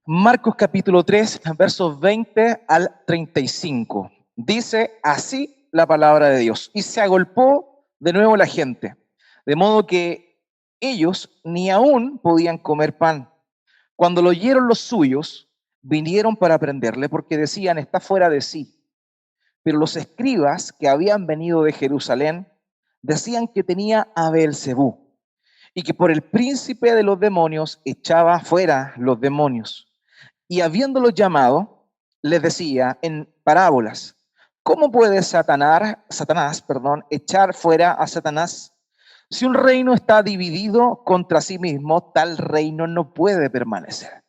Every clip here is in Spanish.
Marcos capítulo 3, versos 20 al 35. Dice así la palabra de Dios. Y se agolpó de nuevo la gente, de modo que ellos ni aún podían comer pan. Cuando lo oyeron los suyos, vinieron para prenderle porque decían, está fuera de sí. Pero los escribas que habían venido de Jerusalén decían que tenía a Beelzebú y que por el príncipe de los demonios echaba fuera los demonios. Y habiéndolos llamado, les decía en parábolas, ¿cómo puede Satanás, echar fuera a Satanás? Si un reino está dividido contra sí mismo, tal reino no puede permanecer.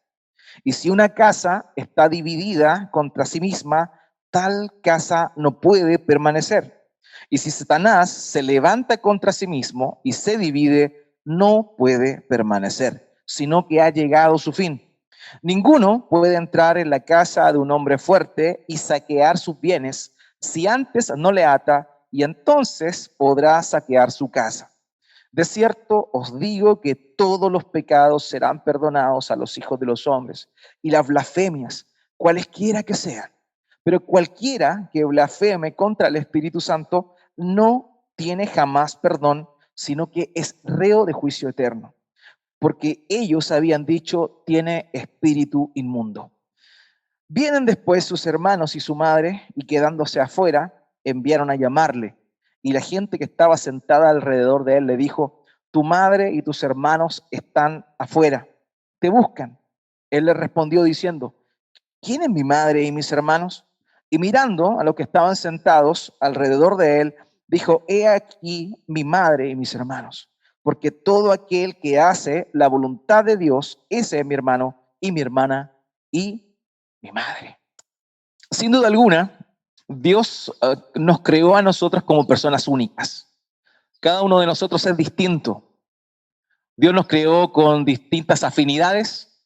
Y si una casa está dividida contra sí misma, tal casa no puede permanecer. Y si Satanás se levanta contra sí mismo y se divide, no puede permanecer, sino que ha llegado su fin. Ninguno puede entrar en la casa de un hombre fuerte y saquear sus bienes si antes no le ata, y entonces podrá saquear su casa. De cierto os digo que todos los pecados serán perdonados a los hijos de los hombres y las blasfemias, cualesquiera que sean. Pero cualquiera que blasfeme contra el Espíritu Santo no tiene jamás perdón, sino que es reo de juicio eterno. Porque ellos habían dicho, tiene espíritu inmundo. Vienen después sus hermanos y su madre, y quedándose afuera, enviaron a llamarle. Y la gente que estaba sentada alrededor de él le dijo, tu madre y tus hermanos están afuera, te buscan. Él le respondió diciendo, ¿quién es mi madre y mis hermanos? Y mirando a los que estaban sentados alrededor de él, dijo, he aquí mi madre y mis hermanos, porque todo aquel que hace la voluntad de Dios, ese es mi hermano y mi hermana y mi madre. Sin duda alguna, Dios nos creó a nosotros como personas únicas. Cada uno de nosotros es distinto. Dios nos creó con distintas afinidades.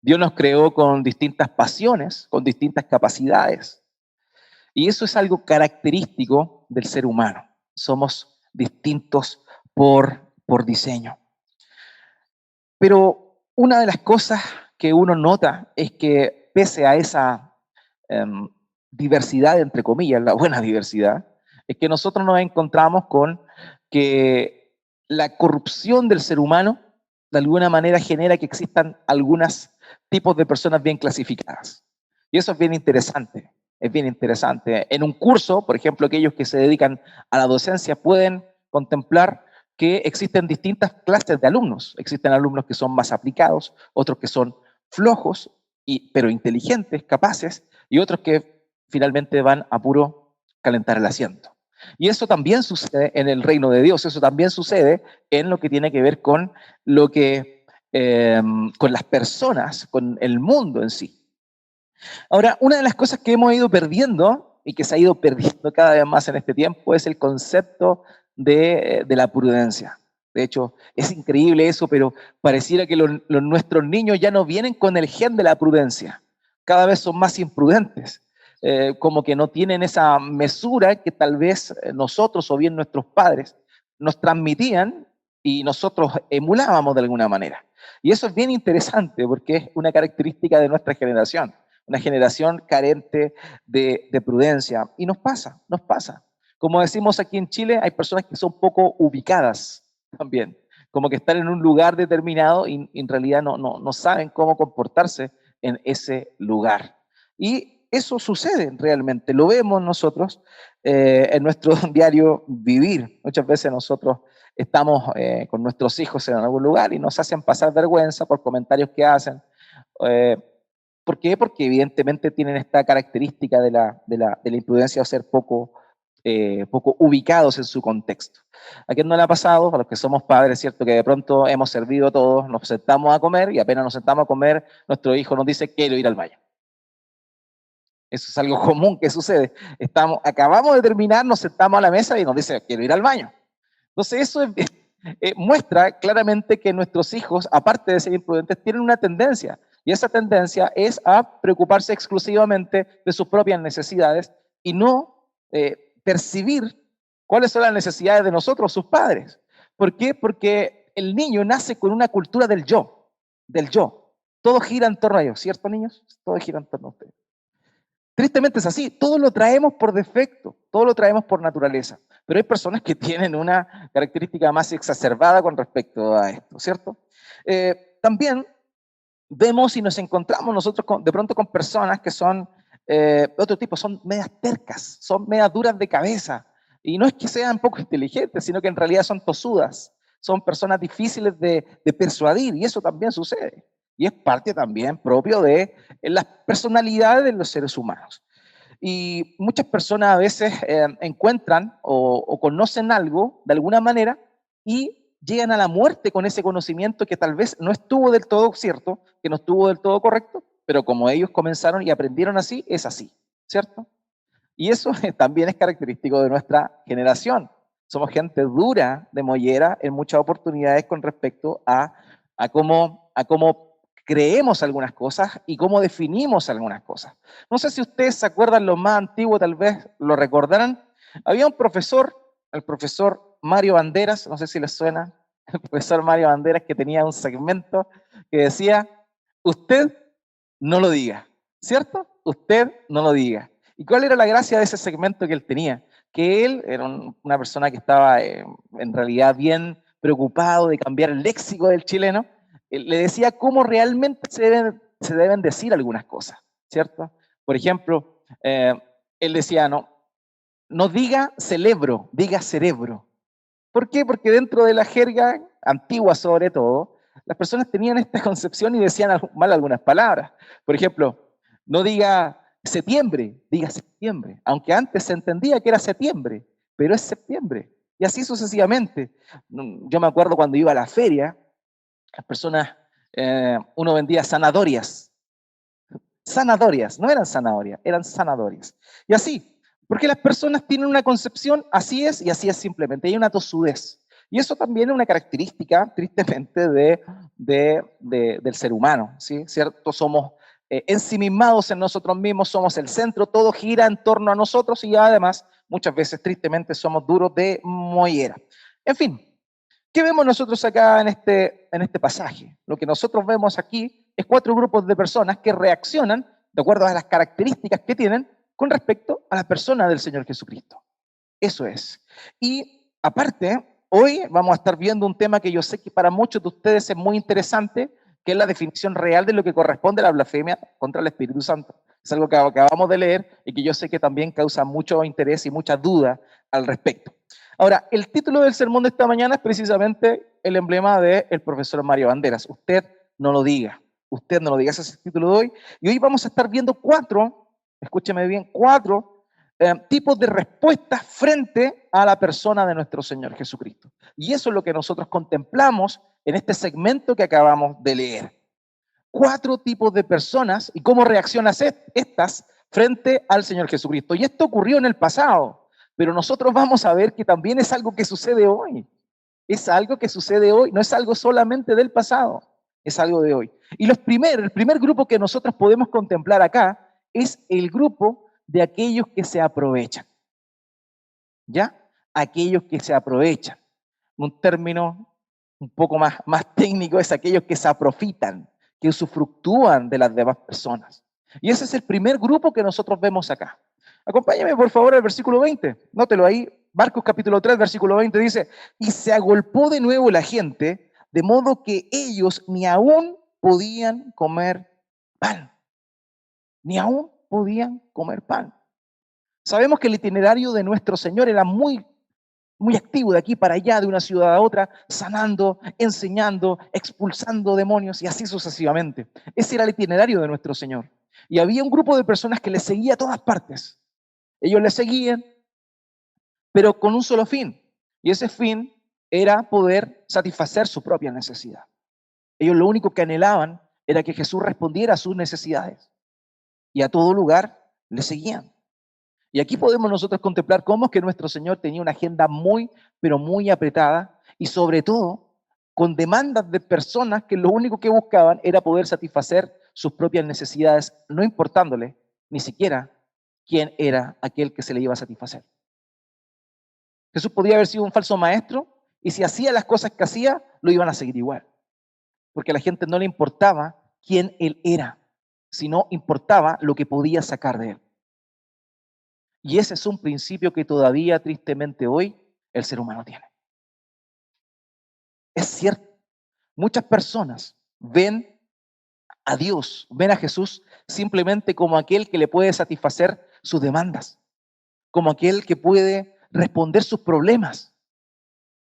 Dios nos creó con distintas pasiones, con distintas capacidades. Y eso es algo característico del ser humano. Somos distintos por diseño. Pero una de las cosas que uno nota es que pese a esa diversidad, entre comillas, la buena diversidad, es que nosotros nos encontramos con que la corrupción del ser humano de alguna manera genera que existan algunos tipos de personas bien clasificadas. Y eso es bien interesante, es bien interesante. En un curso, por ejemplo, aquellos que se dedican a la docencia pueden contemplar que existen distintas clases de alumnos. Existen alumnos que son más aplicados, otros que son flojos, pero inteligentes, capaces, y otros que finalmente van a puro calentar el asiento. Y eso también sucede en el reino de Dios, eso también sucede en lo que tiene que ver con lo que, con las personas, con el mundo en sí. Ahora, una de las cosas que hemos ido perdiendo y que se ha ido perdiendo cada vez más en este tiempo es el concepto de la prudencia. De hecho, es increíble eso, pero pareciera que nuestros niños ya no vienen con el gen de la prudencia. Cada vez son más imprudentes, como que no tienen esa mesura que tal vez nosotros o bien nuestros padres nos transmitían y nosotros emulábamos de alguna manera. Y eso es bien interesante porque es una característica de nuestra generación, una generación carente de prudencia. Y nos pasa, nos pasa. Como decimos aquí en Chile, hay personas que son poco ubicadas también, como que están en un lugar determinado y en realidad no saben cómo comportarse en ese lugar. Y eso sucede realmente, lo vemos nosotros en nuestro diario vivir. Muchas veces nosotros estamos con nuestros hijos en algún lugar y nos hacen pasar vergüenza por comentarios que hacen. ¿Por qué? Porque evidentemente tienen esta característica de la imprudencia o ser poco ubicados en su contexto. ¿A quién no le ha pasado? A los que somos padres, ¿cierto? Que de pronto hemos servido todos, nos sentamos a comer y apenas nos sentamos a comer, nuestro hijo nos dice, quiero ir al baño. Eso es algo común que sucede. Acabamos de terminar, nos sentamos a la mesa y nos dice, quiero ir al baño. Entonces eso muestra claramente que nuestros hijos, aparte de ser imprudentes, tienen una tendencia. Y esa tendencia es a preocuparse exclusivamente de sus propias necesidades y no percibir cuáles son las necesidades de nosotros, sus padres. ¿Por qué? Porque el niño nace con una cultura del yo, del yo. Todo gira en torno a ellos, ¿cierto, niños? Todo gira en torno a ustedes. Tristemente es así, todo lo traemos por defecto, todo lo traemos por naturaleza, pero hay personas que tienen una característica más exacerbada con respecto a esto, ¿cierto? También vemos y nos encontramos nosotros de pronto con personas que son de otro tipo, son medias tercas, son medias duras de cabeza, y no es que sean poco inteligentes, sino que en realidad son tosudas, son personas difíciles de persuadir, y eso también sucede. Y es parte también propio de las personalidades de los seres humanos. Y muchas personas a veces encuentran o conocen algo de alguna manera y llegan a la muerte con ese conocimiento que tal vez no estuvo del todo cierto, que no estuvo del todo correcto, pero como ellos comenzaron y aprendieron así, es así, ¿cierto? Y eso también es característico de nuestra generación. Somos gente dura de mollera en muchas oportunidades con respecto a cómo creemos algunas cosas y cómo definimos algunas cosas. No sé si ustedes se acuerdan, lo más antiguo tal vez lo recordarán. Había un profesor, el profesor Mario Banderas, no sé si les suena, el profesor Mario Banderas, que tenía un segmento que decía, usted no lo diga, ¿cierto? Usted no lo diga. ¿Y cuál era la gracia de ese segmento que él tenía? Que él era una persona que estaba en realidad bien preocupado de cambiar el léxico del chileno. Él le decía cómo realmente se deben decir algunas cosas, ¿cierto? Por ejemplo, él decía, no diga celebro, diga cerebro. ¿Por qué? Porque dentro de la jerga antigua sobre todo, las personas tenían esta concepción y decían mal algunas palabras. Por ejemplo, no diga septiembre, diga septiembre, aunque antes se entendía que era septiembre, pero es septiembre. Y así sucesivamente. Yo me acuerdo cuando iba a la feria, las personas, uno vendía sanadorias, no eran zanahorias, eran sanadorias. Y así, porque las personas tienen una concepción, así es y así es simplemente, hay una tosudez. Y eso también es una característica, tristemente, del ser humano, ¿sí? ¿Cierto? Somos ensimismados en nosotros mismos, somos el centro, todo gira en torno a nosotros y además, muchas veces, tristemente, somos duros de mollera. En fin, ¿qué vemos nosotros acá en este pasaje? Lo que nosotros vemos aquí es 4 grupos de personas que reaccionan de acuerdo a las características que tienen con respecto a la persona del Señor Jesucristo. Eso es. Y aparte, hoy vamos a estar viendo un tema que yo sé que para muchos de ustedes es muy interesante, que es la definición real de lo que corresponde a la blasfemia contra el Espíritu Santo. Es algo que acabamos de leer y que yo sé que también causa mucho interés y mucha duda al respecto. Ahora, el título del sermón de esta mañana es precisamente el emblema del profesor Mario Banderas. Usted no lo diga. Usted no lo diga. Ese es el título de hoy. Y hoy vamos a estar viendo 4, escúcheme bien, 4 tipos de respuestas frente a la persona de nuestro Señor Jesucristo. Y eso es lo que nosotros contemplamos en este segmento que acabamos de leer. 4 tipos de personas y cómo reaccionan estas frente al Señor Jesucristo. Y esto ocurrió en el pasado, pero nosotros vamos a ver que también es algo que sucede hoy. Es algo que sucede hoy, no es algo solamente del pasado, es algo de hoy. Y el primer grupo que nosotros podemos contemplar acá es el grupo de aquellos que se aprovechan. ¿Ya? Aquellos que se aprovechan. Un término un poco más técnico es aquellos que se aprofitan, que usufructúan de las demás personas. Y ese es el primer grupo que nosotros vemos acá. Acompáñame por favor al versículo 20. Nótelo ahí. Marcos capítulo 3, versículo 20 dice, y se agolpó de nuevo la gente, de modo que ellos ni aún podían comer pan. Ni aún podían comer pan. Sabemos que el itinerario de nuestro Señor era muy activo de aquí para allá, de una ciudad a otra, sanando, enseñando, expulsando demonios y así sucesivamente. Ese era el itinerario de nuestro Señor. Y había un grupo de personas que le seguía a todas partes. Ellos le seguían, pero con un solo fin. Y ese fin era poder satisfacer su propia necesidad. Ellos lo único que anhelaban era que Jesús respondiera a sus necesidades. Y a todo lugar le seguían. Y aquí podemos nosotros contemplar cómo es que nuestro Señor tenía una agenda muy, pero muy apretada y sobre todo con demandas de personas que lo único que buscaban era poder satisfacer sus propias necesidades, no importándole ni siquiera quién era aquel que se le iba a satisfacer. Jesús podía haber sido un falso maestro y si hacía las cosas que hacía, lo iban a seguir igual, porque a la gente no le importaba quién él era, sino importaba lo que podía sacar de él. Y ese es un principio que todavía tristemente hoy el ser humano tiene. Es cierto, muchas personas ven a Dios, ven a Jesús simplemente como aquel que le puede satisfacer sus demandas, como aquel que puede responder sus problemas.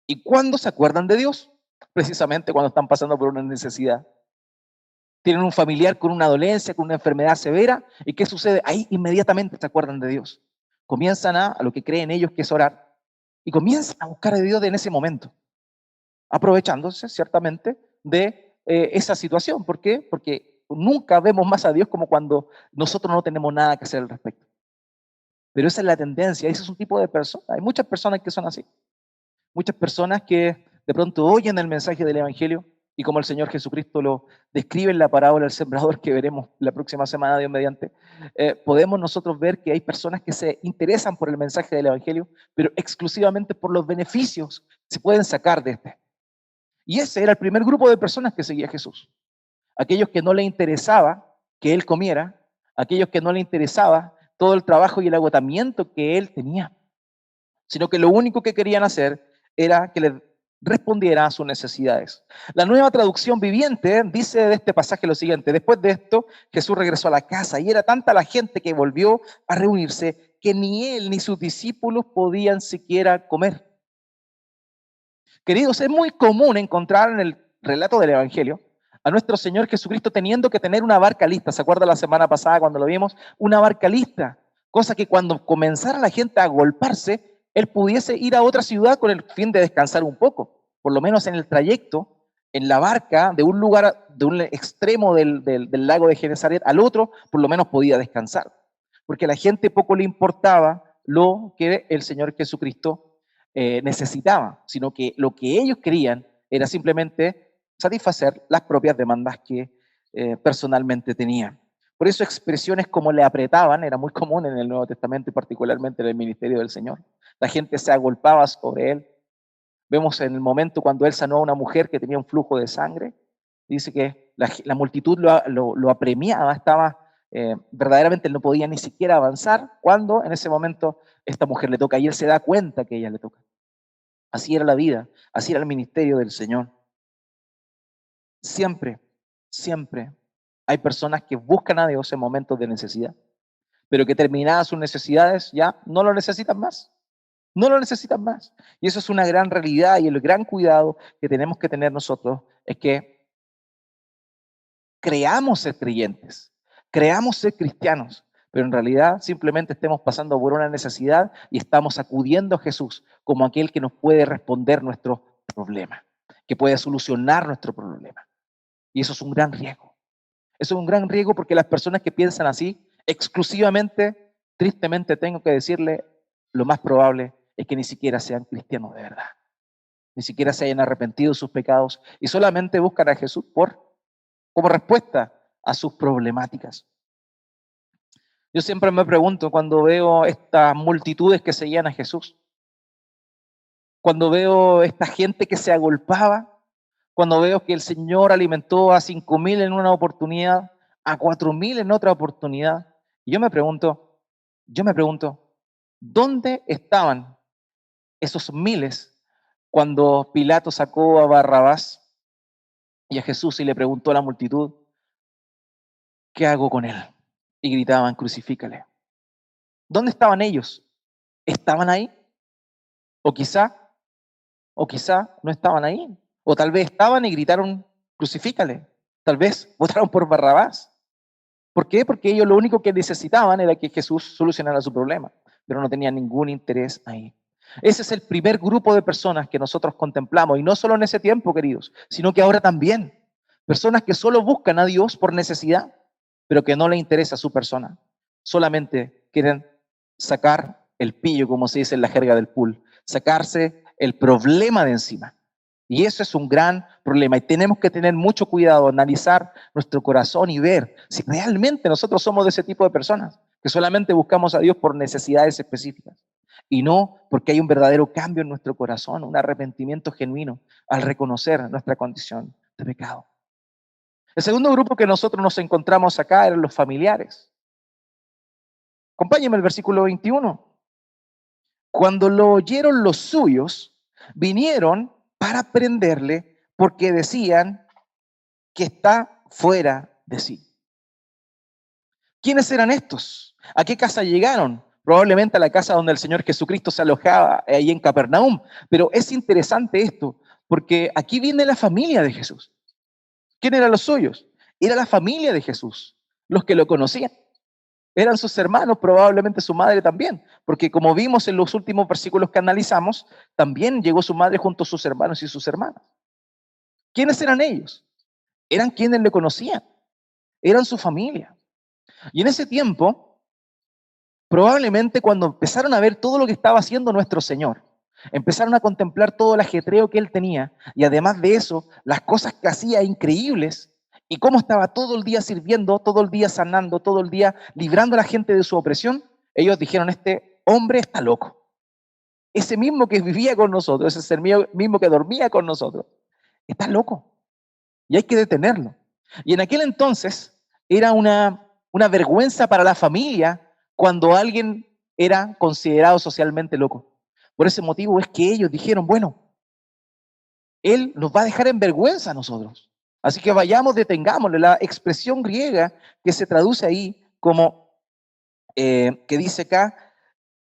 ¿Y cuándo se acuerdan de Dios? Precisamente cuando están pasando por una necesidad. Tienen un familiar con una dolencia, con una enfermedad severa, ¿y qué sucede? Ahí inmediatamente se acuerdan de Dios. Comienzan a lo que creen ellos que es orar, y comienzan a buscar a Dios en ese momento, aprovechándose ciertamente de esa situación. ¿Por qué? Porque nunca vemos más a Dios como cuando nosotros no tenemos nada que hacer al respecto. Pero esa es la tendencia, ese es un tipo de persona. Hay muchas personas que son así. Muchas personas que de pronto oyen el mensaje del Evangelio y como el Señor Jesucristo lo describe en la parábola del sembrador que veremos la próxima semana, Dios mediante, podemos nosotros ver que hay personas que se interesan por el mensaje del Evangelio, pero exclusivamente por los beneficios que se pueden sacar de este. Y ese era el primer grupo de personas que seguía a Jesús. Aquellos que no le interesaba que Él comiera, aquellos que no le interesaba todo el trabajo y el agotamiento que Él tenía, sino que lo único que querían hacer era que le respondiera a sus necesidades. La Nueva Traducción Viviente dice de este pasaje lo siguiente: después de esto, Jesús regresó a la casa y era tanta la gente que volvió a reunirse que ni él ni sus discípulos podían siquiera comer. Queridos, es muy común encontrar en el relato del Evangelio a nuestro Señor Jesucristo teniendo que tener una barca lista. ¿Se acuerda la semana pasada cuando lo vimos? Una barca lista, cosa que cuando comenzara la gente a agolparse, Él pudiese ir a otra ciudad con el fin de descansar un poco, por lo menos en el trayecto, en la barca, de un lugar, de un extremo del lago de Genesaret al otro, por lo menos podía descansar, porque a la gente poco le importaba lo que el Señor Jesucristo necesitaba, sino que lo que ellos querían era simplemente satisfacer las propias demandas que personalmente tenían. Por eso expresiones como le apretaban era muy común en el Nuevo Testamento y particularmente en el ministerio del Señor. La gente se agolpaba sobre él. Vemos en el momento cuando él sanó a una mujer que tenía un flujo de sangre, dice que la multitud lo apremiaba, estaba verdaderamente él no podía ni siquiera avanzar, cuando en ese momento esta mujer le toca y él se da cuenta que ella le toca. Así era la vida, así era el ministerio del Señor. Siempre, siempre hay personas que buscan a Dios en momentos de necesidad, pero que terminadas sus necesidades ya no lo necesitan más. No lo necesitan más. Y eso es una gran realidad, y el gran cuidado que tenemos que tener nosotros es que creamos ser creyentes, creamos ser cristianos, pero en realidad simplemente estemos pasando por una necesidad y estamos acudiendo a Jesús como aquel que nos puede responder nuestro problema, que puede solucionar nuestro problema. Y eso es un gran riesgo. Eso es un gran riesgo porque las personas que piensan así, exclusivamente, tristemente tengo que decirle, lo más probable es que ni siquiera sean cristianos de verdad. Ni siquiera se hayan arrepentido de sus pecados y solamente buscan a Jesús como respuesta a sus problemáticas. Yo siempre me pregunto cuando veo estas multitudes que seguían a Jesús, cuando veo esta gente que se agolpaba, cuando veo que el Señor alimentó a 5.000 en una oportunidad, a 4.000 en otra oportunidad, y yo me pregunto, ¿dónde estaban esos miles cuando Pilato sacó a Barrabás y a Jesús y le preguntó a la multitud, ¿qué hago con él? Y gritaban, crucifícale. ¿Dónde estaban ellos? ¿Estaban ahí? O quizá, o quizá no estaban ahí. O tal vez estaban y gritaron, crucifícale. Tal vez votaron por Barrabás. ¿Por qué? Porque ellos lo único que necesitaban era que Jesús solucionara su problema, pero no tenían ningún interés ahí. Ese es el primer grupo de personas que nosotros contemplamos, y no solo en ese tiempo, queridos, sino que ahora también. Personas que solo buscan a Dios por necesidad, pero que no le interesa su persona. Solamente quieren sacar el pillo, como se dice en la jerga del pool, sacarse el problema de encima. Y eso es un gran problema y tenemos que tener mucho cuidado, analizar nuestro corazón y ver si realmente nosotros somos de ese tipo de personas, que solamente buscamos a Dios por necesidades específicas y no porque hay un verdadero cambio en nuestro corazón, un arrepentimiento genuino al reconocer nuestra condición de pecado. El segundo grupo que nosotros nos encontramos acá eran los familiares. Acompáñenme el versículo 21. Cuando lo oyeron los suyos, vinieron para prenderle porque decían que está fuera de sí. ¿Quiénes eran estos? ¿A qué casa llegaron? Probablemente a la casa donde el Señor Jesucristo se alojaba, ahí en Capernaum. Pero es interesante esto, porque aquí viene la familia de Jesús. ¿Quién eran los suyos? Era la familia de Jesús, los que lo conocían. Eran sus hermanos, probablemente su madre también, porque como vimos en los últimos versículos que analizamos, también llegó su madre junto a sus hermanos y sus hermanas. ¿Quiénes eran ellos? Eran quienes le conocían, eran su familia. Y en ese tiempo, probablemente cuando empezaron a ver todo lo que estaba haciendo nuestro Señor, empezaron a contemplar todo el ajetreo que Él tenía, y además de eso, las cosas que hacía increíbles, y cómo estaba todo el día sirviendo, todo el día sanando, todo el día librando a la gente de su opresión, ellos dijeron, este hombre está loco. Ese mismo que vivía con nosotros, ese mismo que dormía con nosotros, está loco. Y hay que detenerlo. Y en aquel entonces era una vergüenza para la familia cuando alguien era considerado socialmente loco. Por ese motivo es que ellos dijeron, bueno, él nos va a dejar en vergüenza a nosotros. Así que vayamos, detengámosle. La expresión griega que se traduce ahí como, que dice acá,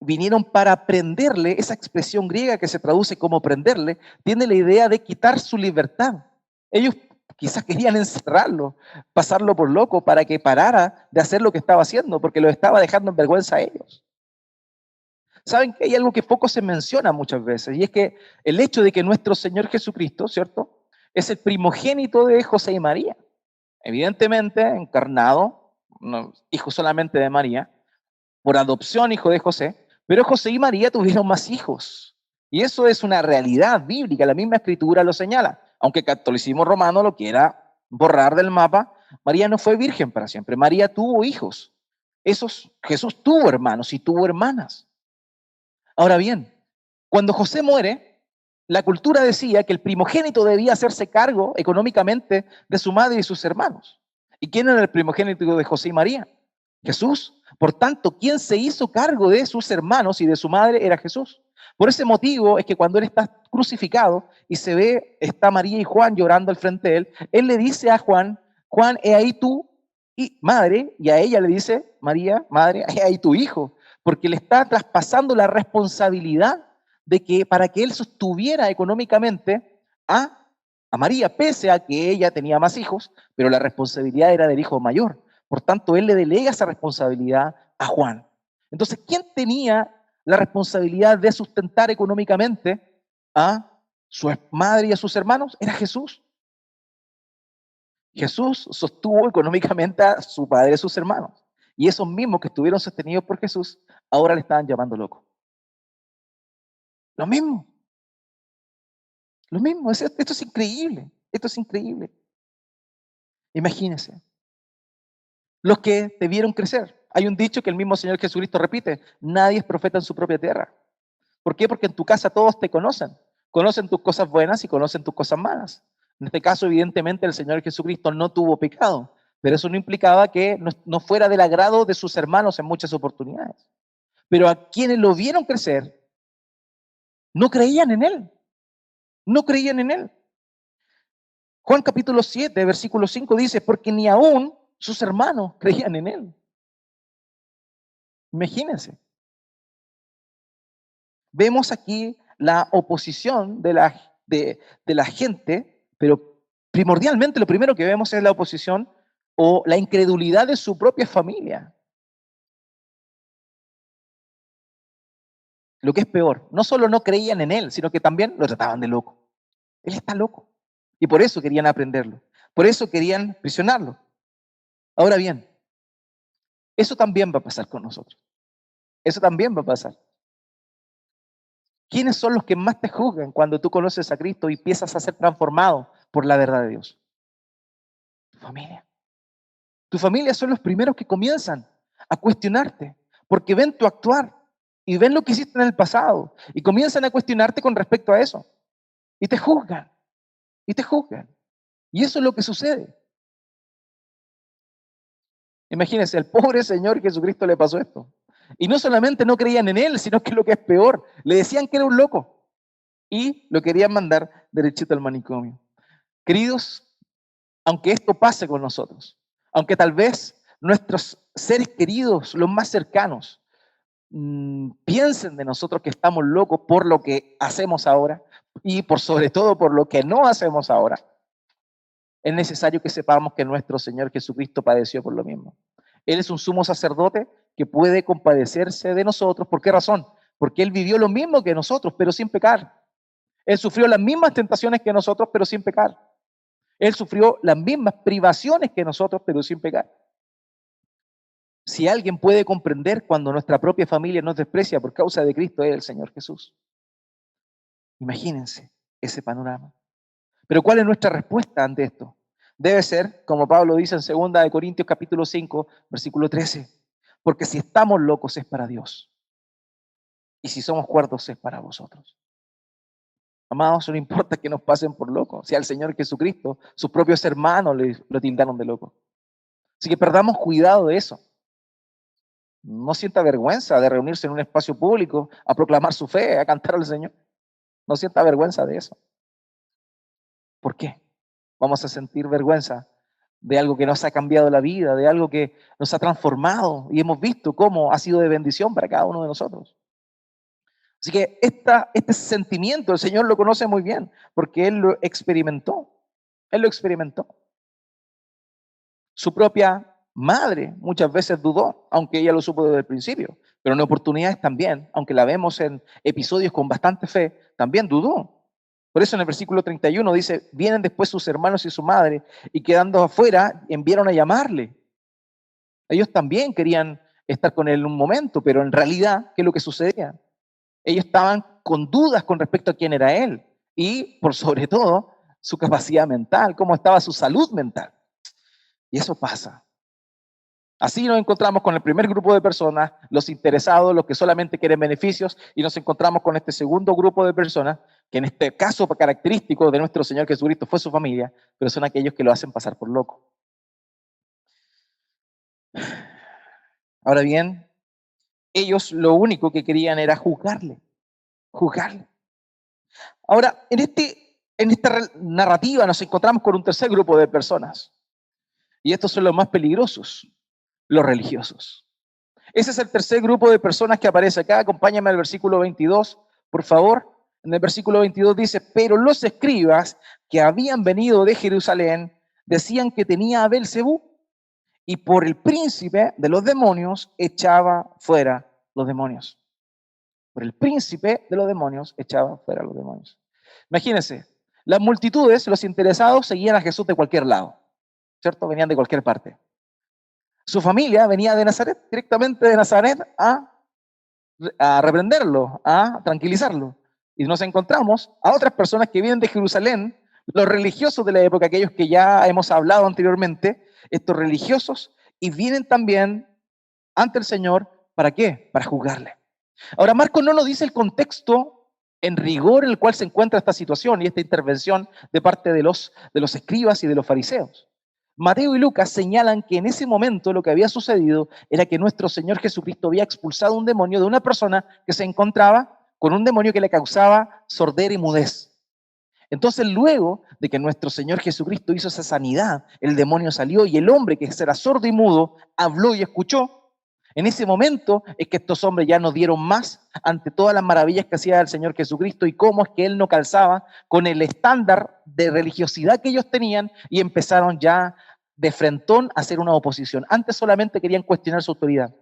vinieron para prenderle, esa expresión griega que se traduce como prenderle, tiene la idea de quitar su libertad. Ellos quizás querían encerrarlo, pasarlo por loco para que parara de hacer lo que estaba haciendo, porque lo estaba dejando en vergüenza a ellos. Saben que hay algo que poco se menciona muchas veces, y es que el hecho de que nuestro Señor Jesucristo, ¿cierto?, es el primogénito de José y María. Evidentemente, encarnado, no, hijo solamente de María, por adopción hijo de José, pero José y María tuvieron más hijos. Y eso es una realidad bíblica, la misma escritura lo señala. Aunque el catolicismo romano lo quiera borrar del mapa, María no fue virgen para siempre. María tuvo hijos. Jesús tuvo hermanos y tuvo hermanas. Ahora bien, cuando José muere, la cultura decía que el primogénito debía hacerse cargo económicamente de su madre y sus hermanos. ¿Y quién era el primogénito de José y María? Jesús. Por tanto, quien se hizo cargo de sus hermanos y de su madre era Jesús. Por ese motivo es que cuando él está crucificado y se ve, está María y Juan llorando al frente de él, él le dice a Juan, Juan, he ahí tú y madre, y a ella le dice, María, madre, he ahí tu hijo, porque le está traspasando la responsabilidad de que para que él sostuviera económicamente a María, pese a que ella tenía más hijos, pero la responsabilidad era del hijo mayor. Por tanto, él le delega esa responsabilidad a Juan. Entonces, ¿quién tenía la responsabilidad de sustentar económicamente a su madre y a sus hermanos? Era Jesús. Jesús sostuvo económicamente a su padre y a sus hermanos. Y esos mismos que estuvieron sostenidos por Jesús, ahora le estaban llamando loco. Lo mismo, lo mismo. Esto es increíble. Esto es increíble. Imagínense. Los que te vieron crecer. Hay un dicho que el mismo Señor Jesucristo repite, nadie es profeta en su propia tierra. ¿Por qué? Porque en tu casa todos te conocen. Conocen tus cosas buenas y conocen tus cosas malas. En este caso, evidentemente, el Señor Jesucristo no tuvo pecado, pero eso no implicaba que no fuera del agrado de sus hermanos en muchas oportunidades. Pero a quienes lo vieron crecer, no creían en Él. No creían en Él. Juan capítulo 7, versículo 5 dice, porque ni aún sus hermanos creían en Él. Imagínense. Vemos aquí la oposición de la gente, pero primordialmente lo primero que vemos es la oposición o la incredulidad de su propia familia. Lo que es peor, no solo no creían en él, sino que también lo trataban de loco. Él está loco. Y por eso querían aprenderlo. Por eso querían prisionarlo. Ahora bien, eso también va a pasar con nosotros. Eso también va a pasar. ¿Quiénes son los que más te juzgan cuando tú conoces a Cristo y empiezas a ser transformado por la verdad de Dios? Tu familia. Tu familia son los primeros que comienzan a cuestionarte porque ven tu actuar y ven lo que hiciste en el pasado y comienzan a cuestionarte con respecto a eso. Y te juzgan. Y te juzgan. Y eso es lo que sucede. Imagínense, al pobre Señor Jesucristo le pasó esto. Y no solamente no creían en Él, sino que lo que es peor, le decían que era un loco y lo querían mandar derechito al manicomio. Queridos, aunque esto pase con nosotros, aunque tal vez nuestros seres queridos, los más cercanos, piensen de nosotros que estamos locos por lo que hacemos ahora y por sobre todo por lo que no hacemos ahora, es necesario que sepamos que nuestro Señor Jesucristo padeció por lo mismo. Él es un sumo sacerdote que puede compadecerse de nosotros. ¿Por qué razón? Porque Él vivió lo mismo que nosotros, pero sin pecar. Él sufrió las mismas tentaciones que nosotros, pero sin pecar. Él sufrió las mismas privaciones que nosotros, pero sin pecar. Si alguien puede comprender cuando nuestra propia familia nos desprecia por causa de Cristo, es el Señor Jesús. Imagínense ese panorama. Pero ¿cuál es nuestra respuesta ante esto? Debe ser, como Pablo dice en 2 Corintios capítulo 5, versículo 13, porque si estamos locos es para Dios, y si somos cuerdos es para vosotros. Amados, no importa que nos pasen por locos, si al Señor Jesucristo, sus propios hermanos lo tildaron de loco. Así que perdamos cuidado de eso. No sienta vergüenza de reunirse en un espacio público a proclamar su fe, a cantar al Señor. No sienta vergüenza de eso. ¿Por qué? Vamos a sentir vergüenza de algo que nos ha cambiado la vida, de algo que nos ha transformado y hemos visto cómo ha sido de bendición para cada uno de nosotros. Así que este sentimiento el Señor lo conoce muy bien porque Él lo experimentó. Él lo experimentó. Su propia madre muchas veces dudó, aunque ella lo supo desde el principio, pero en oportunidades también, aunque la vemos en episodios con bastante fe, también dudó. Por eso en el versículo 31 dice, vienen después sus hermanos y su madre, y quedando afuera, enviaron a llamarle. Ellos también querían estar con él en un momento, pero en realidad, ¿qué es lo que sucedía? Ellos estaban con dudas con respecto a quién era él, y por sobre todo, su capacidad mental, cómo estaba su salud mental. Y eso pasa. Así nos encontramos con el primer grupo de personas, los interesados, los que solamente quieren beneficios, y nos encontramos con este segundo grupo de personas, que en este caso característico de nuestro Señor Jesucristo fue su familia, pero son aquellos que lo hacen pasar por loco. Ahora bien, ellos lo único que querían era juzgarle, juzgarle. Ahora, en esta narrativa nos encontramos con un tercer grupo de personas, y estos son los más peligrosos, los religiosos. Ese es el tercer grupo de personas que aparece acá. Acompáñame al versículo 22, por favor. En el versículo 22 dice, pero los escribas que habían venido de Jerusalén decían que tenía a Belcebú y por el príncipe de los demonios echaba fuera los demonios. Por el príncipe de los demonios echaba fuera los demonios. Imagínense, las multitudes, los interesados, seguían a Jesús de cualquier lado, ¿cierto? Venían de cualquier parte. Su familia venía de Nazaret, directamente de Nazaret a reprenderlo, a tranquilizarlo. Y nos encontramos a otras personas que vienen de Jerusalén, los religiosos de la época, aquellos que ya hemos hablado anteriormente, estos religiosos, y vienen también ante el Señor, ¿para qué? Para juzgarle. Ahora, Marcos no nos dice el contexto en rigor en el cual se encuentra esta situación y esta intervención de parte de los escribas y de los fariseos. Mateo y Lucas señalan que en ese momento lo que había sucedido era que nuestro Señor Jesucristo había expulsado un demonio de una persona que se encontraba con un demonio que le causaba sordera y mudez. Entonces, luego de que nuestro Señor Jesucristo hizo esa sanidad, el demonio salió y el hombre que era sordo y mudo habló y escuchó. En ese momento es que estos hombres ya no dieron más ante todas las maravillas que hacía el Señor Jesucristo y cómo es que Él no calzaba con el estándar de religiosidad que ellos tenían y empezaron ya de frentón a hacer una oposición. Antes solamente querían cuestionar su autoridad.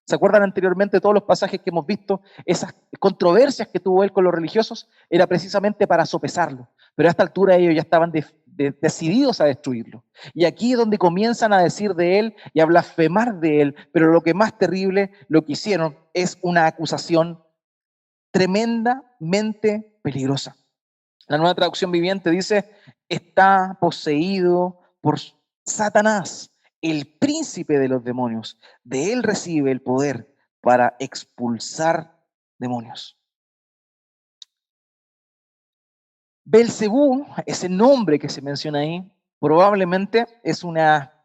¿Se acuerdan anteriormente de todos los pasajes que hemos visto? Esas controversias que tuvo Él con los religiosos era precisamente para sopesarlo. Pero a esta altura ellos ya estaban decididos a destruirlo. Y aquí es donde comienzan a decir de Él y a blasfemar de Él. Pero lo que más terrible, lo que hicieron es una acusación tremendamente peligrosa. La Nueva Traducción Viviente dice, está poseído por Satanás, el príncipe de los demonios. De él recibe el poder para expulsar demonios. Belcebú, ese nombre que se menciona ahí, probablemente es una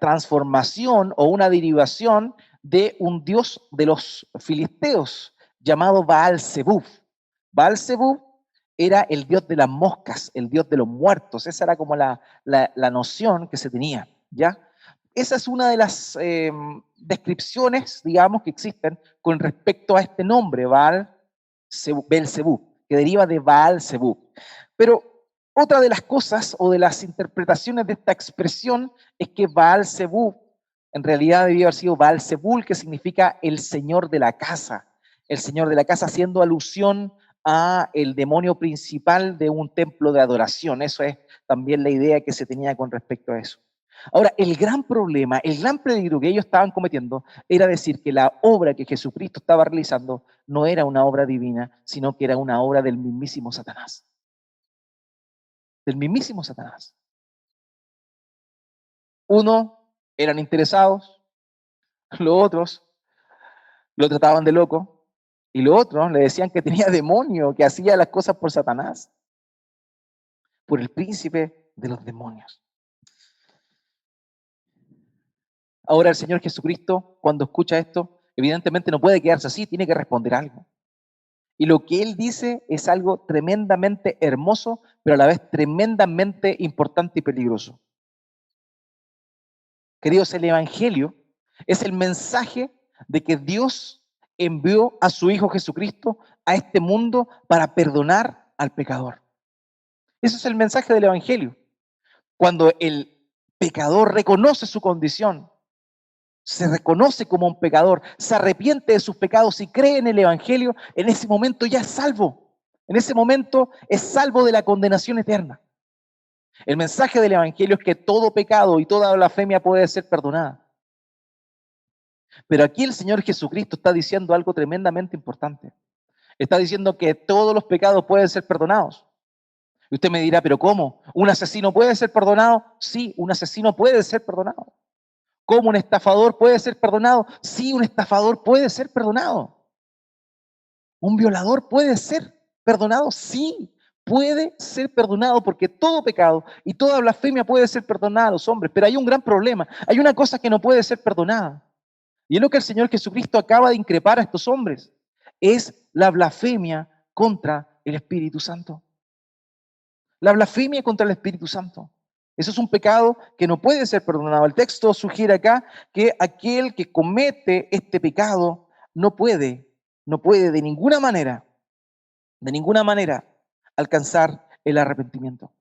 transformación o una derivación de un dios de los filisteos llamado Baal-Zebub. Baal-Zebub era el dios de las moscas, el dios de los muertos. Esa era como la noción que se tenía, ¿ya? Esa es una de las descripciones, digamos, que existen con respecto a este nombre, Baal-Zebub, que deriva de Baal-Zebub. Pero otra de las cosas o de las interpretaciones de esta expresión es que Baal-Zebub en realidad debía haber sido Baal-Zebul, que significa el señor de la casa. El señor de la casa, haciendo alusión a el demonio principal de un templo de adoración. Eso es también la idea que se tenía con respecto a eso. Ahora, el gran problema, el gran peligro que ellos estaban cometiendo era decir que la obra que Jesucristo estaba realizando no era una obra divina, sino que era una obra del mismísimo Satanás. Del mismísimo Satanás. Uno, eran interesados, los otros lo trataban de loco, y los otros le decían que tenía demonio, que hacía las cosas por Satanás, por el príncipe de los demonios. Ahora el Señor Jesucristo, cuando escucha esto, evidentemente no puede quedarse así, tiene que responder algo. Y lo que Él dice es algo tremendamente hermoso, pero a la vez tremendamente importante y peligroso. Queridos, el Evangelio es el mensaje de que Dios envió a su Hijo Jesucristo a este mundo para perdonar al pecador. Ese es el mensaje del Evangelio. Cuando el pecador reconoce su condición, se reconoce como un pecador, se arrepiente de sus pecados y cree en el Evangelio, en ese momento ya es salvo. En ese momento es salvo de la condenación eterna. El mensaje del Evangelio es que todo pecado y toda blasfemia puede ser perdonada. Pero aquí el Señor Jesucristo está diciendo algo tremendamente importante. Está diciendo que todos los pecados pueden ser perdonados. Y usted me dirá, ¿pero cómo? ¿Un asesino puede ser perdonado? Sí, un asesino puede ser perdonado. ¿Cómo un estafador puede ser perdonado? Sí, un estafador puede ser perdonado. ¿Un violador puede ser perdonado? Sí, puede ser perdonado porque todo pecado y toda blasfemia puede ser perdonada a los hombres. Pero hay un gran problema. Hay una cosa que no puede ser perdonada. Y es lo que el Señor Jesucristo acaba de increpar a estos hombres. Es la blasfemia contra el Espíritu Santo. La blasfemia contra el Espíritu Santo. Eso es un pecado que no puede ser perdonado. El texto sugiere acá que aquel que comete este pecado no puede de ninguna manera, alcanzar el arrepentimiento.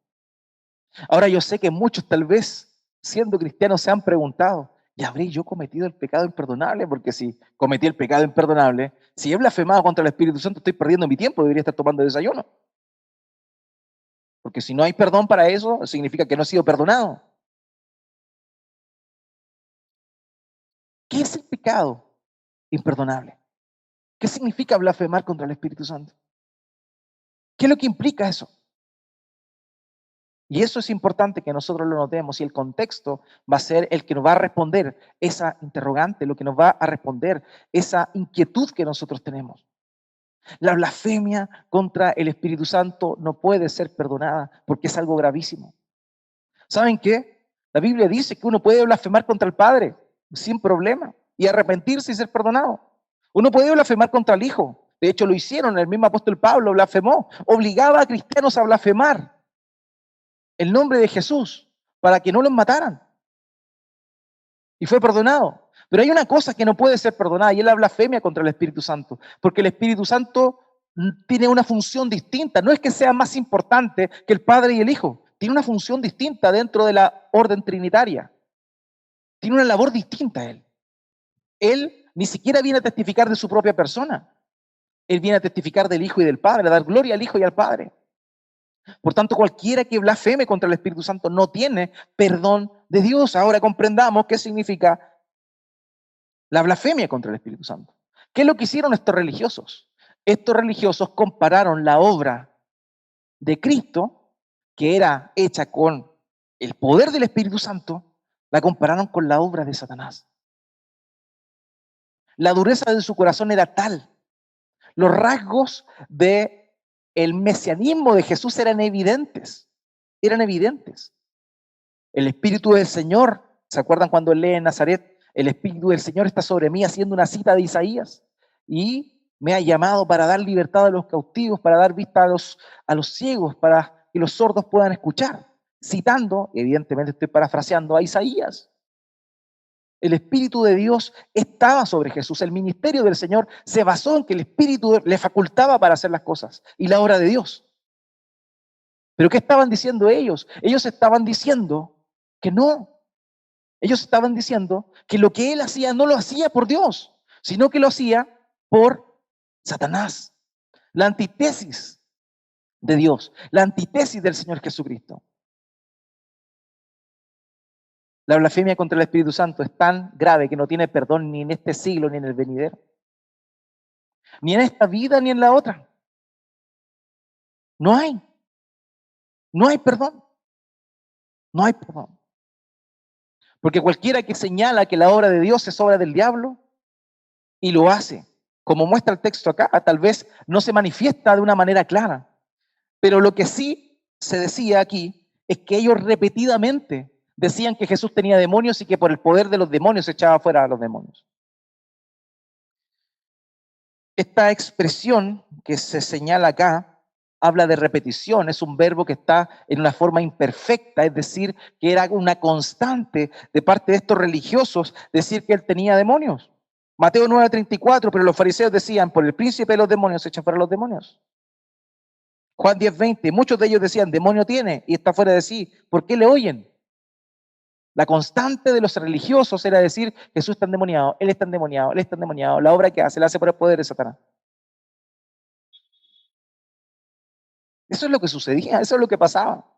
Ahora yo sé que muchos tal vez, siendo cristianos, se han preguntado, ¿y habré yo cometido el pecado imperdonable? Porque si cometí el pecado imperdonable, si he blasfemado contra el Espíritu Santo, estoy perdiendo mi tiempo, debería estar tomando desayuno. Porque si no hay perdón para eso, significa que no he sido perdonado. ¿Qué es el pecado imperdonable? ¿Qué significa blasfemar contra el Espíritu Santo? ¿Qué es lo que implica eso? Y eso es importante que nosotros lo notemos y el contexto va a ser el que nos va a responder esa interrogante, lo que nos va a responder esa inquietud que nosotros tenemos. La blasfemia contra el Espíritu Santo no puede ser perdonada porque es algo gravísimo. ¿Saben qué? La Biblia dice que uno puede blasfemar contra el Padre sin problema y arrepentirse y ser perdonado. Uno puede blasfemar contra el Hijo. De hecho, lo hicieron, el mismo apóstol Pablo blasfemó, obligaba a cristianos a blasfemar el nombre de Jesús para que no los mataran. Y fue perdonado. Pero hay una cosa que no puede ser perdonada y es la blasfemia contra el Espíritu Santo, porque el Espíritu Santo tiene una función distinta. No es que sea más importante que el Padre y el Hijo, tiene una función distinta dentro de la orden trinitaria. Tiene una labor distinta él. Él ni siquiera viene a testificar de su propia persona. Él viene a testificar del Hijo y del Padre, a dar gloria al Hijo y al Padre. Por tanto, cualquiera que blasfeme contra el Espíritu Santo no tiene perdón de Dios. Ahora comprendamos qué significa la blasfemia contra el Espíritu Santo. ¿Qué es lo que hicieron estos religiosos? Estos religiosos compararon la obra de Cristo, que era hecha con el poder del Espíritu Santo, la compararon con la obra de Satanás. La dureza de su corazón era tal. Los rasgos del mesianismo de Jesús eran evidentes. Eran evidentes. El Espíritu del Señor ¿Se acuerdan cuando leen en Nazaret, el Espíritu del Señor está sobre mí, haciendo una cita de Isaías? Y me ha llamado para dar libertad a los cautivos, para dar vista a los ciegos, para que los sordos puedan escuchar. Citando, evidentemente estoy parafraseando a Isaías. El Espíritu de Dios estaba sobre Jesús. El ministerio del Señor se basó en que el Espíritu le facultaba para hacer las cosas y la obra de Dios. ¿Pero qué estaban diciendo ellos? Ellos estaban diciendo que no. Ellos estaban diciendo que lo que él hacía no lo hacía por Dios, sino que lo hacía por Satanás. La antítesis de Dios, la antítesis del Señor Jesucristo. La blasfemia contra el Espíritu Santo es tan grave que no tiene perdón ni en este siglo ni en el venidero. Ni en esta vida ni en la otra. No hay. No hay perdón. No hay perdón. Porque cualquiera que señala que la obra de Dios es obra del diablo y lo hace, como muestra el texto acá, tal vez no se manifiesta de una manera clara. Pero lo que sí se decía aquí es que ellos repetidamente decían que Jesús tenía demonios y que por el poder de los demonios echaba fuera a los demonios. Esta expresión que se señala acá habla de repetición, es un verbo que está en una forma imperfecta, es decir, que era una constante de parte de estos religiosos decir que él tenía demonios. Mateo 9:34, pero los fariseos decían, por el príncipe de los demonios echan fuera a los demonios. Juan 10:20, muchos de ellos decían, demonio tiene y está fuera de sí, ¿por qué le oyen? La constante de los religiosos era decir, Jesús está endemoniado, él está endemoniado, él está endemoniado, la obra que hace, la hace por el poder de Satanás. Eso es lo que sucedía, eso es lo que pasaba.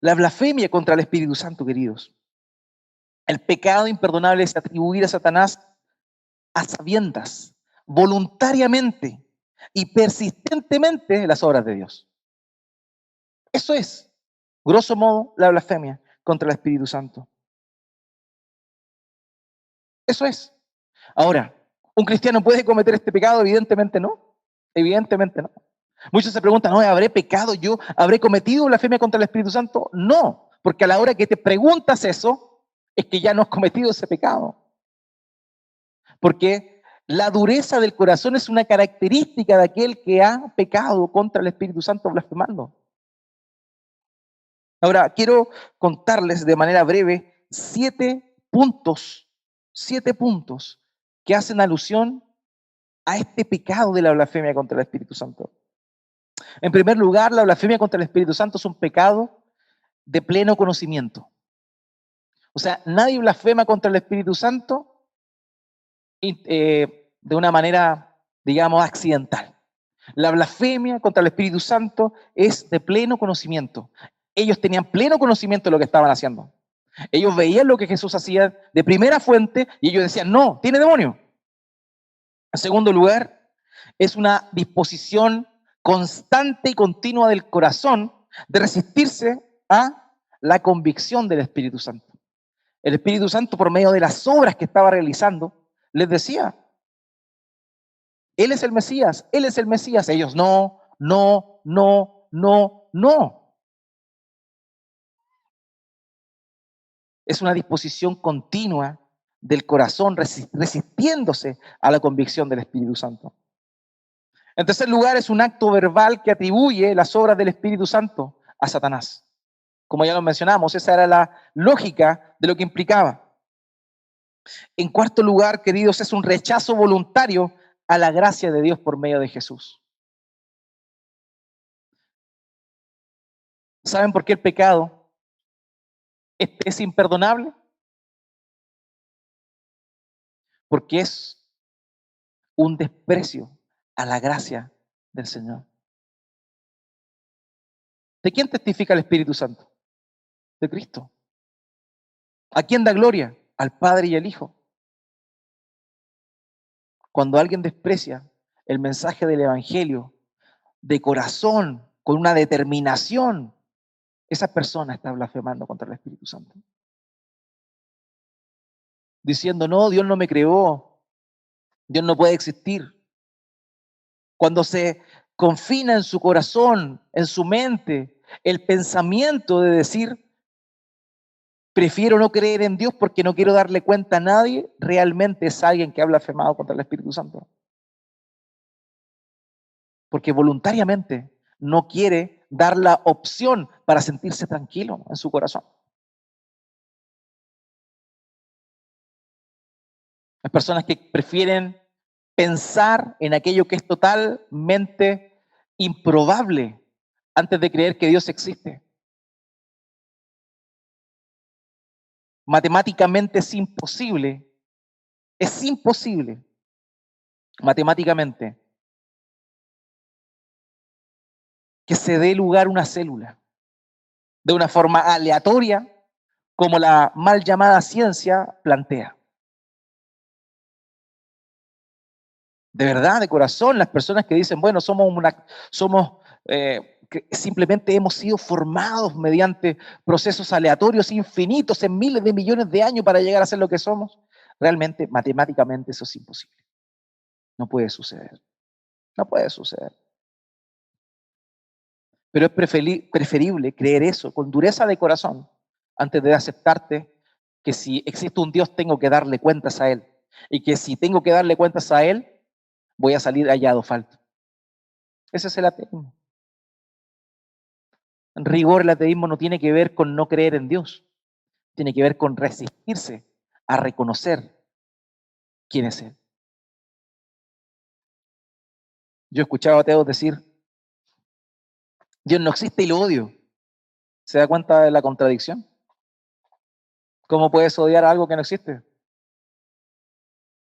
La blasfemia contra el Espíritu Santo, queridos. El pecado imperdonable es atribuir a Satanás a sabiendas, voluntariamente y persistentemente las obras de Dios. Eso es, grosso modo, la blasfemia contra el Espíritu Santo. Eso es. Ahora, ¿un cristiano puede cometer este pecado? Evidentemente no. Evidentemente no. Muchos se preguntan, ¿no? ¿Habré pecado yo? ¿Habré cometido blasfemia contra el Espíritu Santo? No, porque a la hora que te preguntas eso, es que ya no has cometido ese pecado. Porque la dureza del corazón es una característica de aquel que ha pecado contra el Espíritu Santo blasfemando. Ahora, quiero contarles de manera breve 7 puntos que hacen alusión a este pecado de la blasfemia contra el Espíritu Santo. En primer lugar, la blasfemia contra el Espíritu Santo es un pecado de pleno conocimiento. O sea, nadie blasfema contra el Espíritu Santo de una manera, digamos, accidental. La blasfemia contra el Espíritu Santo es de pleno conocimiento. Ellos tenían pleno conocimiento de lo que estaban haciendo. Ellos veían lo que Jesús hacía de primera fuente y ellos decían, no, tiene demonio. En segundo lugar, es una disposición constante y continua del corazón de resistirse a la convicción del Espíritu Santo. El Espíritu Santo, por medio de las obras que estaba realizando, les decía, Él es el Mesías, Él es el Mesías. Ellos, no, no, no, no, no. Es una disposición continua del corazón resistiéndose a la convicción del Espíritu Santo. En tercer lugar, es un acto verbal que atribuye las obras del Espíritu Santo a Satanás. Como ya lo mencionamos, esa era la lógica de lo que implicaba. En cuarto lugar, queridos, es un rechazo voluntario a la gracia de Dios por medio de Jesús. ¿Saben por qué el pecado es imperdonable? Porque es un desprecio a la gracia del Señor. ¿De quién testifica el Espíritu Santo? De Cristo. ¿A quién da gloria? Al Padre y al Hijo. Cuando alguien desprecia el mensaje del Evangelio de corazón, con una determinación, esa persona está blasfemando contra el Espíritu Santo. Diciendo, no, Dios no me creó, Dios no puede existir. Cuando se confina en su corazón, en su mente, el pensamiento de decir, prefiero no creer en Dios porque no quiero darle cuenta a nadie, realmente es alguien que ha blasfemado contra el Espíritu Santo. Porque voluntariamente no quiere dar la opción para sentirse tranquilo en su corazón. Hay personas que prefieren pensar en aquello que es totalmente improbable antes de creer que Dios existe. Matemáticamente es imposible, matemáticamente, que se dé lugar una célula de una forma aleatoria, como la mal llamada ciencia plantea. De verdad, de corazón, las personas que dicen, bueno, que simplemente hemos sido formados mediante procesos aleatorios infinitos en miles de millones de años para llegar a ser lo que somos, realmente, matemáticamente, eso es imposible. No puede suceder. No puede suceder. Pero es preferible creer eso con dureza de corazón antes de aceptarte que si existe un Dios tengo que darle cuentas a Él. Y que si tengo que darle cuentas a Él, voy a salir hallado falto. Ese es el ateísmo. En rigor, el ateísmo no tiene que ver con no creer en Dios. Tiene que ver con resistirse a reconocer quién es Él. Yo he escuchado a ateos decir, Dios no existe y lo odio. ¿Se da cuenta de la contradicción? ¿Cómo puedes odiar a algo que no existe?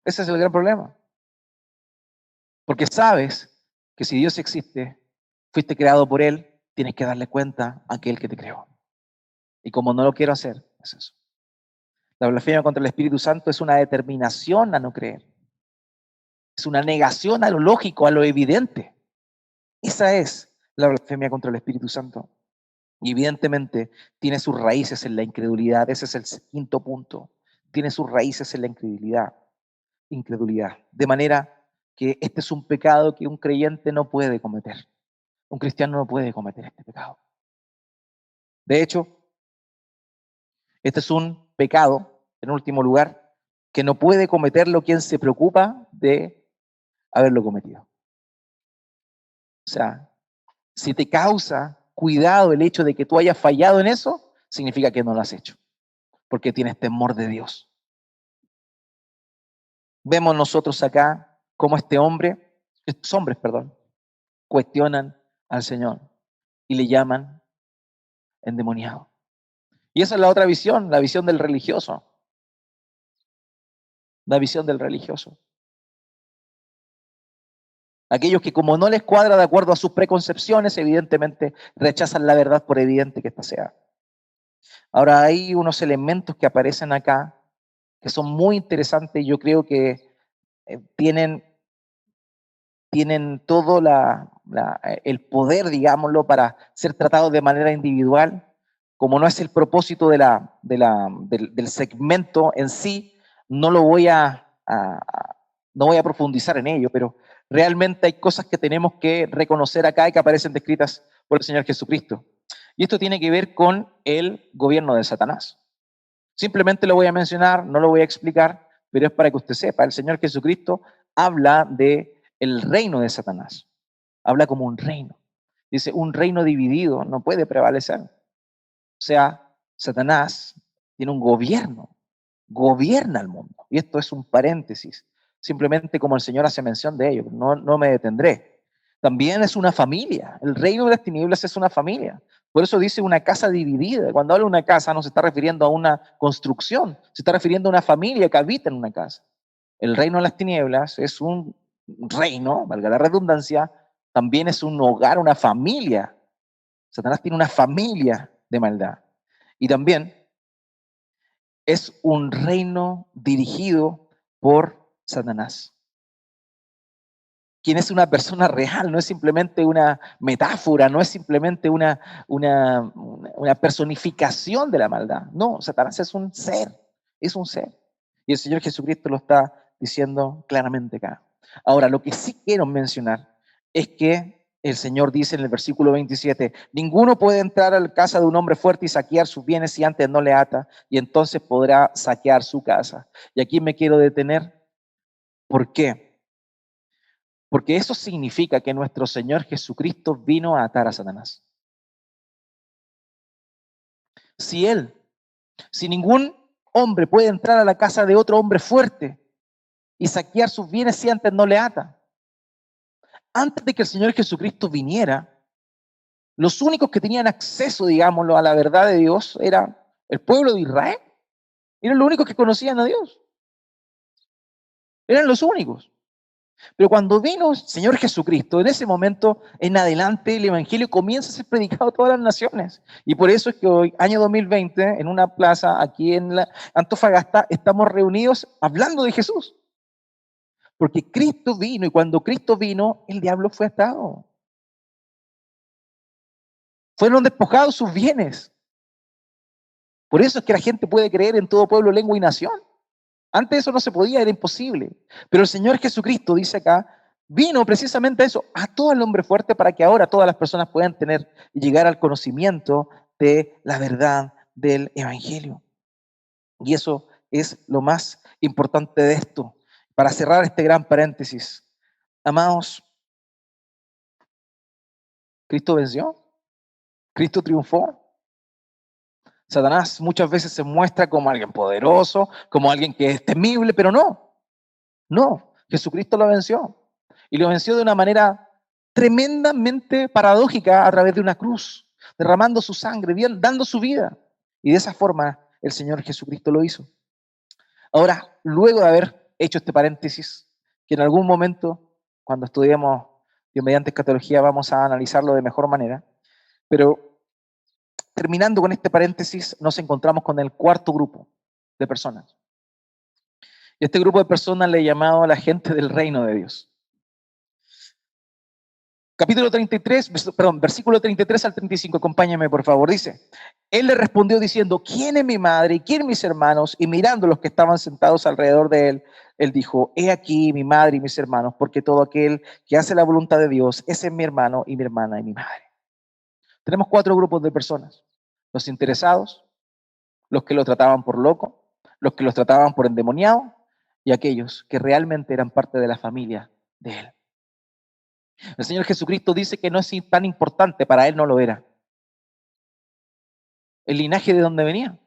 Ese es el gran problema. Porque sabes que si Dios existe, fuiste creado por Él, tienes que darle cuenta a aquel que te creó. Y como no lo quiero hacer, es eso. La blasfemia contra el Espíritu Santo es una determinación a no creer. Es una negación a lo lógico, a lo evidente. Esa es la blasfemia contra el Espíritu Santo. Y evidentemente tiene sus raíces en la incredulidad. Ese es el quinto punto. Tiene sus raíces en la incredulidad. Incredulidad. De manera que este es un pecado que un creyente no puede cometer. Un cristiano no puede cometer este pecado. De hecho, este es un pecado, en último lugar, que no puede cometerlo quien se preocupa de haberlo cometido. O sea, si te causa cuidado el hecho de que tú hayas fallado en eso, significa que no lo has hecho, porque tienes temor de Dios. Vemos nosotros acá cómo estos hombres, cuestionan al Señor y le llaman endemoniado. Y esa es la otra visión, la visión del religioso. La visión del religioso. Aquellos que como no les cuadra de acuerdo a sus preconcepciones, evidentemente rechazan la verdad por evidente que ésta sea. Ahora hay unos elementos que aparecen acá que son muy interesantes y yo creo que tienen todo el poder, digámoslo, para ser tratados de manera individual. Como no es el propósito del segmento en sí, no lo voy no voy a profundizar en ello, pero realmente hay cosas que tenemos que reconocer acá y que aparecen descritas por el Señor Jesucristo. Y esto tiene que ver con el gobierno de Satanás. Simplemente lo voy a mencionar, no lo voy a explicar, pero es para que usted sepa, el Señor Jesucristo habla de el reino de Satanás. Habla como un reino. Dice, un reino dividido no puede prevalecer. O sea, Satanás tiene un gobierno, gobierna el mundo. Y esto es un paréntesis, simplemente como el Señor hace mención de ello, no me detendré. También es una familia, el reino de las tinieblas es una familia. Por eso dice una casa dividida. Cuando habla de una casa no se está refiriendo a una construcción, se está refiriendo a una familia que habita en una casa. El reino de las tinieblas es un reino, valga la redundancia, también es un hogar, una familia. Satanás tiene una familia de maldad. Y también es un reino dirigido por Satanás. Quien es una persona real, no es simplemente una metáfora, no es simplemente una personificación de la maldad. No, Satanás es un ser, es un ser. Y el Señor Jesucristo lo está diciendo claramente acá. Ahora, lo que sí quiero mencionar es que el Señor dice en el versículo 27, ninguno puede entrar a la casa de un hombre fuerte y saquear sus bienes si antes no le ata, y entonces podrá saquear su casa. Y aquí me quiero detener. ¿Por qué? Porque eso significa que nuestro Señor Jesucristo vino a atar a Satanás. Si Él, si ningún hombre puede entrar a la casa de otro hombre fuerte y saquear sus bienes si antes no le ata. Antes de que el Señor Jesucristo viniera, los únicos que tenían acceso, digámoslo, a la verdad de Dios era el pueblo de Israel. Eran los únicos que conocían a Dios. Eran los únicos. Pero cuando vino el Señor Jesucristo, en ese momento en adelante el Evangelio comienza a ser predicado a todas las naciones. Y por eso es que hoy, año 2020, en una plaza aquí en Antofagasta, estamos reunidos hablando de Jesús. Porque Cristo vino y cuando Cristo vino, el diablo fue atado. Fueron despojados sus bienes. Por eso es que la gente puede creer en todo pueblo, lengua y nación. Antes eso no se podía, era imposible. Pero el Señor Jesucristo, dice acá, vino precisamente a eso, a todo el hombre fuerte para que ahora todas las personas puedan tener y llegar al conocimiento de la verdad del Evangelio. Y eso es lo más importante de esto. Para cerrar este gran paréntesis, amados, Cristo venció, Cristo triunfó. Satanás muchas veces se muestra como alguien poderoso, como alguien que es temible, pero no, Jesucristo lo venció. Y lo venció de una manera tremendamente paradójica a través de una cruz, derramando su sangre, dando su vida. Y de esa forma el Señor Jesucristo lo hizo. Ahora, luego de haber hecho este paréntesis, que en algún momento, cuando estudiemos Dios mediante escatología, vamos a analizarlo de mejor manera, pero terminando con este paréntesis, nos encontramos con el cuarto grupo de personas. Y este grupo de personas le he llamado a la gente del reino de Dios. Capítulo 33, versículo 33 al 35, acompáñame por favor, dice, él le respondió diciendo, ¿quién es mi madre y quién mis hermanos? Y mirando los que estaban sentados alrededor de él, él dijo, he aquí mi madre y mis hermanos, porque todo aquel que hace la voluntad de Dios, ese es mi hermano y mi hermana y mi madre. Tenemos cuatro grupos de personas, los interesados, los que lo trataban por loco, los que los trataban por endemoniado y aquellos que realmente eran parte de la familia de él. El Señor Jesucristo dice que no es tan importante, para él no lo era. El linaje de donde venía.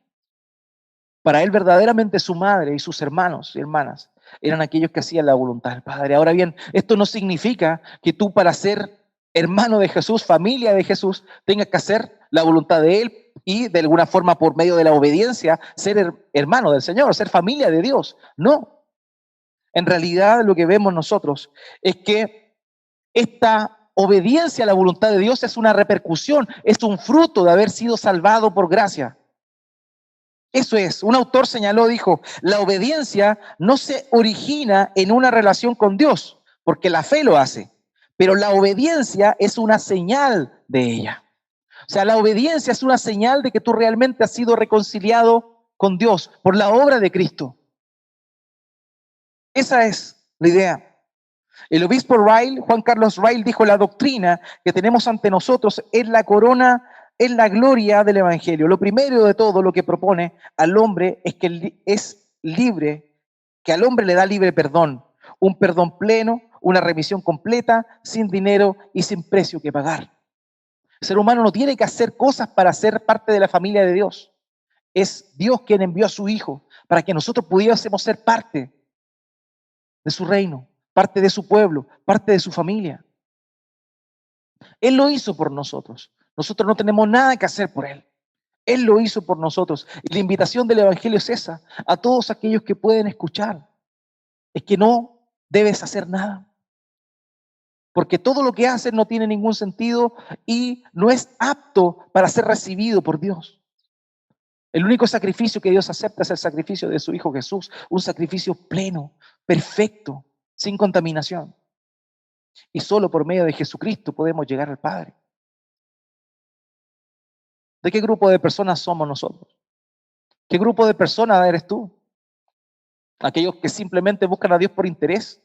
Para él verdaderamente su madre y sus hermanos y hermanas eran aquellos que hacían la voluntad del Padre. Ahora bien, esto no significa que tú para ser hermano de Jesús, familia de Jesús, tengas que hacer la voluntad de él y de alguna forma por medio de la obediencia ser hermano del Señor, ser familia de Dios. No. En realidad lo que vemos nosotros es que esta obediencia a la voluntad de Dios es una repercusión, es un fruto de haber sido salvado por gracia. Eso es, un autor señaló, dijo, la obediencia no se origina en una relación con Dios, porque la fe lo hace, pero la obediencia es una señal de ella. O sea, la obediencia es una señal de que tú realmente has sido reconciliado con Dios por la obra de Cristo. Esa es la idea. El obispo Ryle, Juan Carlos Ryle, dijo, la doctrina que tenemos ante nosotros es la corona, es la gloria del Evangelio. Lo primero de todo lo que propone al hombre es que es libre, que al hombre le da libre perdón, un perdón pleno, una remisión completa, sin dinero y sin precio que pagar. El ser humano no tiene que hacer cosas para ser parte de la familia de Dios. Es Dios quien envió a su Hijo para que nosotros pudiésemos ser parte de su reino, parte de su pueblo, parte de su familia. Él lo hizo por nosotros. Nosotros no tenemos nada que hacer por Él. Él lo hizo por nosotros. Y la invitación del Evangelio es esa, a todos aquellos que pueden escuchar. Es que no debes hacer nada. Porque todo lo que haces no tiene ningún sentido y no es apto para ser recibido por Dios. El único sacrificio que Dios acepta es el sacrificio de su Hijo Jesús, un sacrificio pleno, perfecto, sin contaminación. Y solo por medio de Jesucristo podemos llegar al Padre. ¿De qué grupo de personas somos nosotros? ¿Qué grupo de personas eres tú? ¿Aquellos que simplemente buscan a Dios por interés?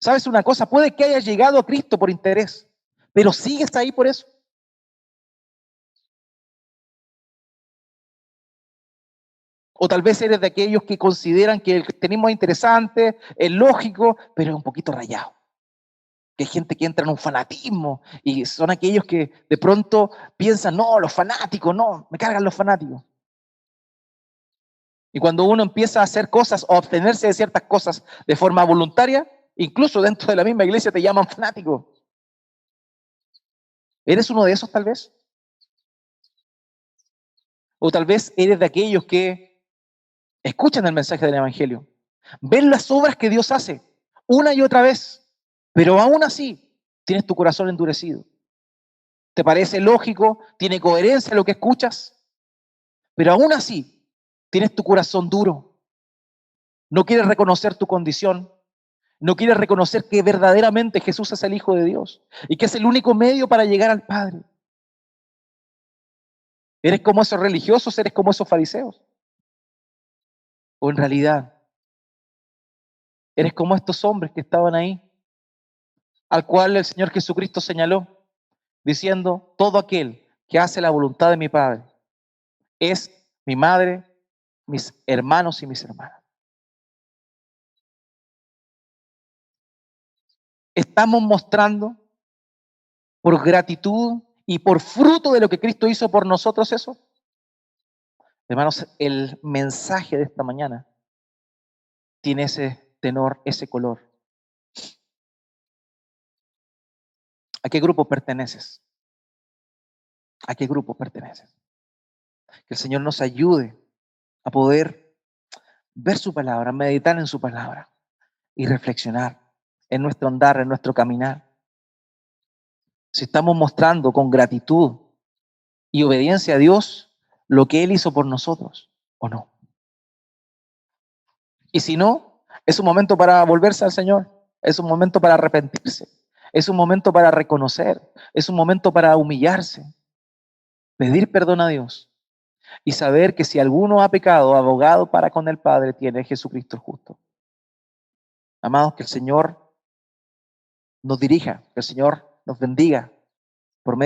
¿Sabes una cosa? Puede que hayas llegado a Cristo por interés, pero sigues ahí por eso. O tal vez eres de aquellos que consideran que el cristianismo es interesante, es lógico, pero es un poquito rayado. Que hay gente que entra en un fanatismo y son aquellos que de pronto piensan, no, los fanáticos, no, me cargan los fanáticos. Y cuando uno empieza a hacer cosas o a obtenerse de ciertas cosas de forma voluntaria, incluso dentro de la misma iglesia te llaman fanático. ¿Eres uno de esos tal vez? O tal vez eres de aquellos que escuchan el mensaje del Evangelio, ven las obras que Dios hace una y otra vez, pero aún así tienes tu corazón endurecido. ¿Te parece lógico? ¿Tiene coherencia lo que escuchas? Pero aún así tienes tu corazón duro. No quieres reconocer tu condición. No quieres reconocer que verdaderamente Jesús es el Hijo de Dios y que es el único medio para llegar al Padre. ¿Eres como esos religiosos? ¿Eres como esos fariseos? ¿O en realidad eres como estos hombres que estaban ahí, al cual el Señor Jesucristo señaló, diciendo, todo aquel que hace la voluntad de mi Padre es mi madre, mis hermanos y mis hermanas? Estamos mostrando por gratitud y por fruto de lo que Cristo hizo por nosotros eso. Hermanos, el mensaje de esta mañana tiene ese tenor, ese color. ¿A qué grupo perteneces? ¿A qué grupo perteneces? Que el Señor nos ayude a poder ver su palabra, meditar en su palabra y reflexionar en nuestro andar, en nuestro caminar. Si estamos mostrando con gratitud y obediencia a Dios lo que Él hizo por nosotros o no. Y si no, es un momento para volverse al Señor, es un momento para arrepentirse, es un momento para reconocer, es un momento para humillarse, pedir perdón a Dios y saber que si alguno ha pecado, abogado para con el Padre tiene Jesucristo el justo. Amados, que el Señor nos dirija, que el Señor nos bendiga por medio